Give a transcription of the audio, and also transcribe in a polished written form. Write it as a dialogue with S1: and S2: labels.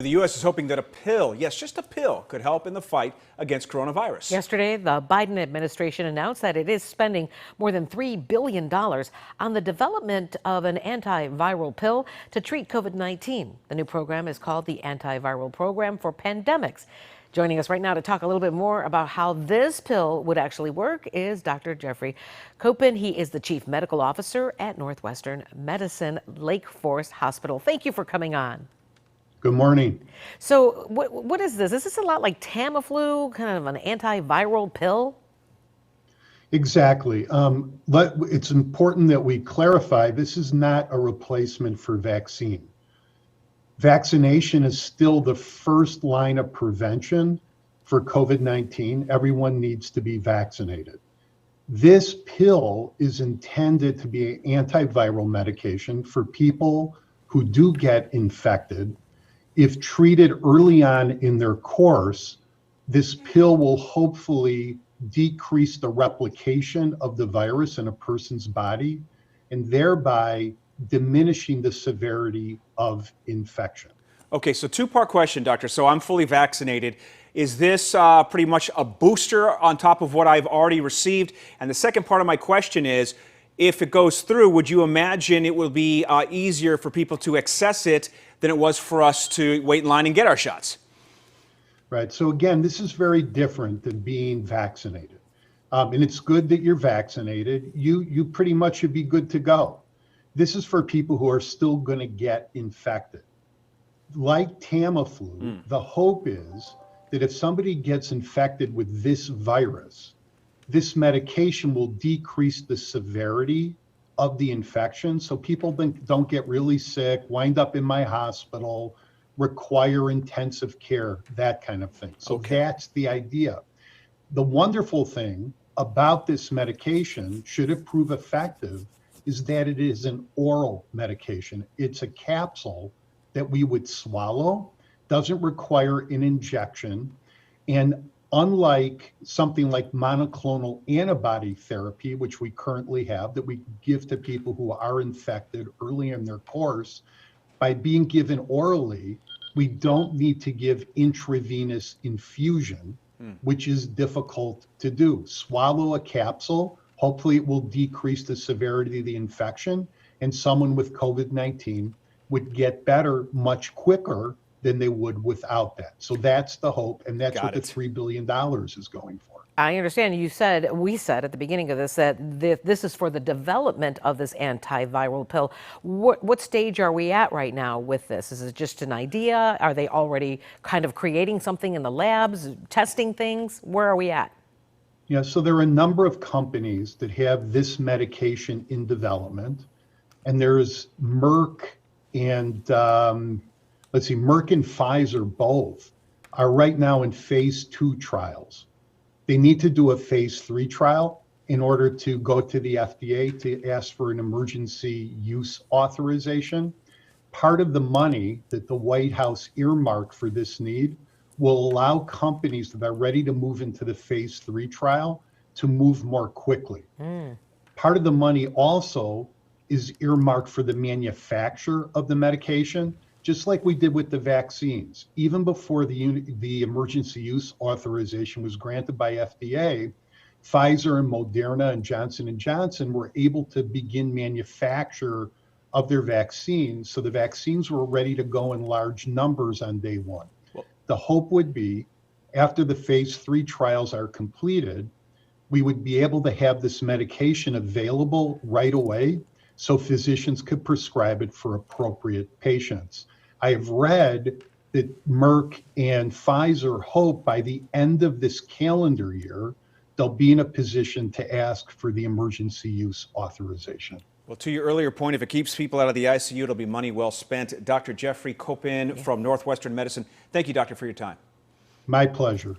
S1: The U.S. is hoping that a pill, yes, just a pill, could help in the fight against coronavirus.
S2: Yesterday, the Biden administration announced that it is spending more than $3 billion on the development of an antiviral pill to treat COVID-19. The new program is called the Antiviral Program for Pandemics. Joining us right now to talk a little bit more about how this pill would actually work is Dr. Jeffrey Kopin. He is the Chief Medical Officer at Northwestern Medicine Lake Forest Hospital. Thank you for coming on.
S3: Good morning.
S2: So what is this? Is this a lot like Tamiflu, kind of an antiviral pill?
S3: Exactly. It's important that we clarify this is not a replacement for vaccine. Vaccination is still the first line of prevention for COVID-19. Everyone needs to be vaccinated. This pill is intended to be an antiviral medication for people who do get infected. If treated early on in their course, this pill will hopefully decrease the replication of the virus in a person's body and thereby diminishing the severity of infection.
S1: Okay, so two-part question, doctor. So I'm fully vaccinated. Is this pretty much a booster on top of what I've already received? And the second part of my question is, if it goes through, would you imagine it will be easier for people to access it than it was for us to wait in line and get our shots?
S3: Right. So again, this is very different than being vaccinated. And it's good that you're vaccinated. You pretty much should be good to go. This is for people who are still going to get infected. Like Tamiflu, the hope is that if somebody gets infected with this virus, this medication will decrease the severity of the infection so people don't get really sick, wind up in my hospital, require intensive care, that kind of thing. So That's the idea. The wonderful thing about this medication, should it prove effective, is that it is an oral medication. It's a capsule that we would swallow, doesn't require an injection, and unlike something like monoclonal antibody therapy, which we currently have, that we give to people who are infected early in their course, by being given orally, we don't need to give intravenous infusion, which is difficult to do. Swallow a capsule, hopefully it will decrease the severity of the infection, and someone with COVID-19 would get better much quicker than they would without that. So that's the hope, and that's what the $3 billion is going for.
S2: I understand we said at the beginning of this that this is for the development of this antiviral pill. What stage are we at right now with this? Is it just an idea? Are they already kind of creating something in the labs, testing things? Where are we at?
S3: Yeah, so there are a number of companies that have this medication in development, and there's Merck and Merck and Pfizer both are right now in phase 2 trials. They need to do a phase 3 trial in order to go to the FDA to ask for an emergency use authorization. Part of the money that the White House earmarked for this need will allow companies that are ready to move into the phase 3 trial to move more quickly. Part of the money also is earmarked for the manufacture of the medication, just like we did with the vaccines. Even before the emergency use authorization was granted by FDA, Pfizer and Moderna and Johnson & Johnson were able to begin manufacture of their vaccines. So the vaccines were ready to go in large numbers on day one. The hope would be, after the phase 3 trials are completed, we would be able to have this medication available right away so physicians could prescribe it for appropriate patients. I have read that Merck and Pfizer hope by the end of this calendar year, they'll be in a position to ask for the emergency use authorization.
S1: Well, to your earlier point, if it keeps people out of the ICU, it'll be money well spent. Dr. Jeffrey Kopin from Northwestern Medicine. Thank you, doctor, for your time.
S3: My pleasure.